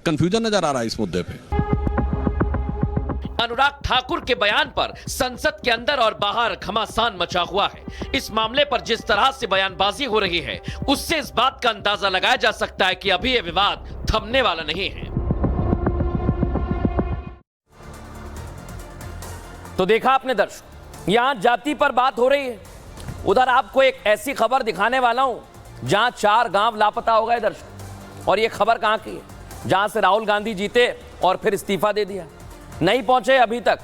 Confusion नजर आ रहा है इस मुद्दे पे। अनुराग ठाकुर के बयान पर संसद के अंदर और बाहर घमासान मचा हुआ है। इस मामले पर जिस तरह से बयानबाजी हो रही है, उससे इस बात का अंदाजा लगाया जा सकता है कि अभी यह विवाद थमने वाला नहीं है। तो देखा आपने दर्शक, यहां जाति पर बात हो रही है, उधर आपको एक ऐसी खबर दिखाने वाला हूं जहां 4 गांव लापता हो गए दर्शक। और यह खबर कहां की है? जहां से राहुल गांधी जीते और फिर इस्तीफा दे दिया, नहीं पहुंचे अभी तक।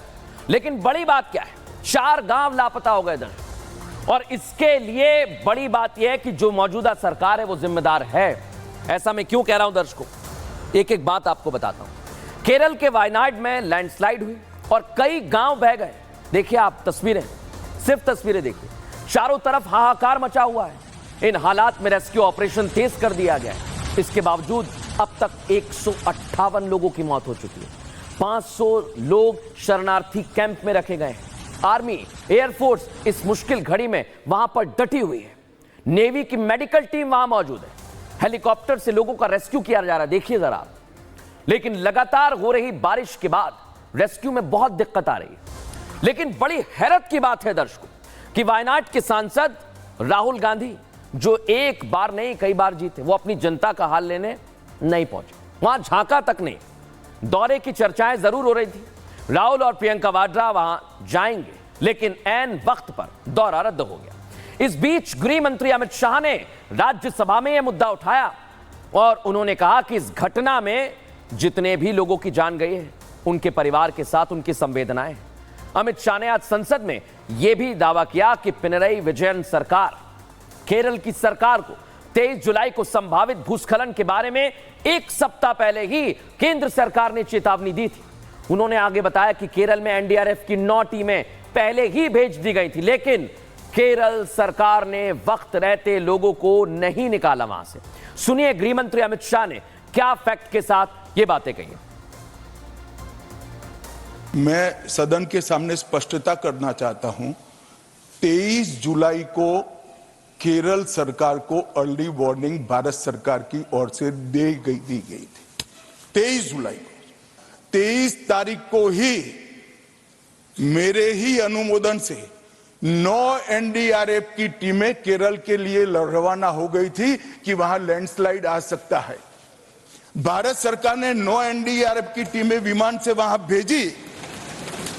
लेकिन बड़ी बात क्या है, 4 गांव लापता हो गए दर्शक। और इसके लिए बड़ी बात यह है कि जो मौजूदा सरकार है वो जिम्मेदार है। ऐसा मैं क्यों कह रहा हूं दर्शकों, एक एक बात आपको बताता हूं। केरल के वायनाड में लैंडस्लाइड हुई और कई गांव बह गए। देखिए आप तस्वीरें, सिर्फ तस्वीरें देखिए, चारों तरफ हाहाकार मचा हुआ है। इन हालात में रेस्क्यू ऑपरेशन तेज कर दिया गया है। इसके बावजूद अब तक 158 लोगों की मौत हो चुकी है। 500 लोग शरणार्थी कैंप में रखे गए हैं। आर्मी, एयरफोर्स इस मुश्किल घड़ी में वहां पर डटी हुई है। नेवी की मेडिकल टीम वहां मौजूद है। हेलीकॉप्टर से लोगों का रेस्क्यू किया जा रहा है, देखिए जरा। लेकिन लगातार हो रही बारिश के बाद रेस्क्यू में बहुत दिक्कत आ रही है। लेकिन बड़ी हैरत की बात है दर्शकों कि वायनाड के सांसद राहुल गांधी, जो एक बार नहीं कई बार जीते, वो अपनी जनता का हाल लेने नहीं पहुंचे। वहां झांका तक नहीं। दौरे की चर्चाएं जरूर हो रही थी, राहुल और प्रियंका वाड्रा वहां जाएंगे, लेकिन ऐन वक्त पर दौरा रद्द हो गया। इस बीच गृह मंत्री अमित शाह ने राज्यसभा में यह मुद्दा उठाया और उन्होंने कहा कि इस घटना में जितने भी लोगों की जान गई है, उनके परिवार के साथ उनकी संवेदनाएं। अमित शाह ने आज संसद में यह भी दावा किया कि पिनरई विजयन सरकार, केरल की सरकार को 23 जुलाई को संभावित भूस्खलन के बारे में 1 सप्ताह पहले ही केंद्र सरकार ने चेतावनी दी थी। उन्होंने आगे बताया कि केरल में एनडीआरएफ की 9 टीमें पहले ही भेज दी गई थी, लेकिन केरल सरकार ने वक्त रहते लोगों को नहीं निकाला वहां से। सुनिए गृह मंत्री अमित शाह ने क्या फैक्ट के साथ ये बातें कही। मैं सदन के सामने स्पष्टता करना चाहता हूं, 23 जुलाई को केरल सरकार को अर्ली वार्निंग भारत सरकार की ओर से दी गई थी। 23 जुलाई को, 23 तारीख को ही मेरे ही अनुमोदन से 9 एनडीआरएफ की टीमें केरल के लिए रवाना हो गई थी कि वहां लैंडस्लाइड आ सकता है। भारत सरकार ने 9 एनडीआरएफ की टीमें विमान से वहां भेजी।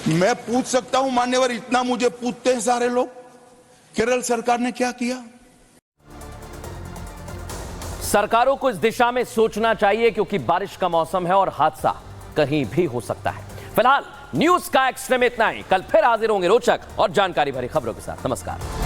मैं पूछ सकता हूं मान्यवर, इतना मुझे पूछते हैं सारे लोग, केरल सरकार ने क्या किया? सरकारों को इस दिशा में सोचना चाहिए, क्योंकि बारिश का मौसम है और हादसा कहीं भी हो सकता है। फिलहाल न्यूज का एक्स्ट्रा में इतना ही। कल फिर हाजिर होंगे रोचक और जानकारी भरी खबरों के साथ। नमस्कार।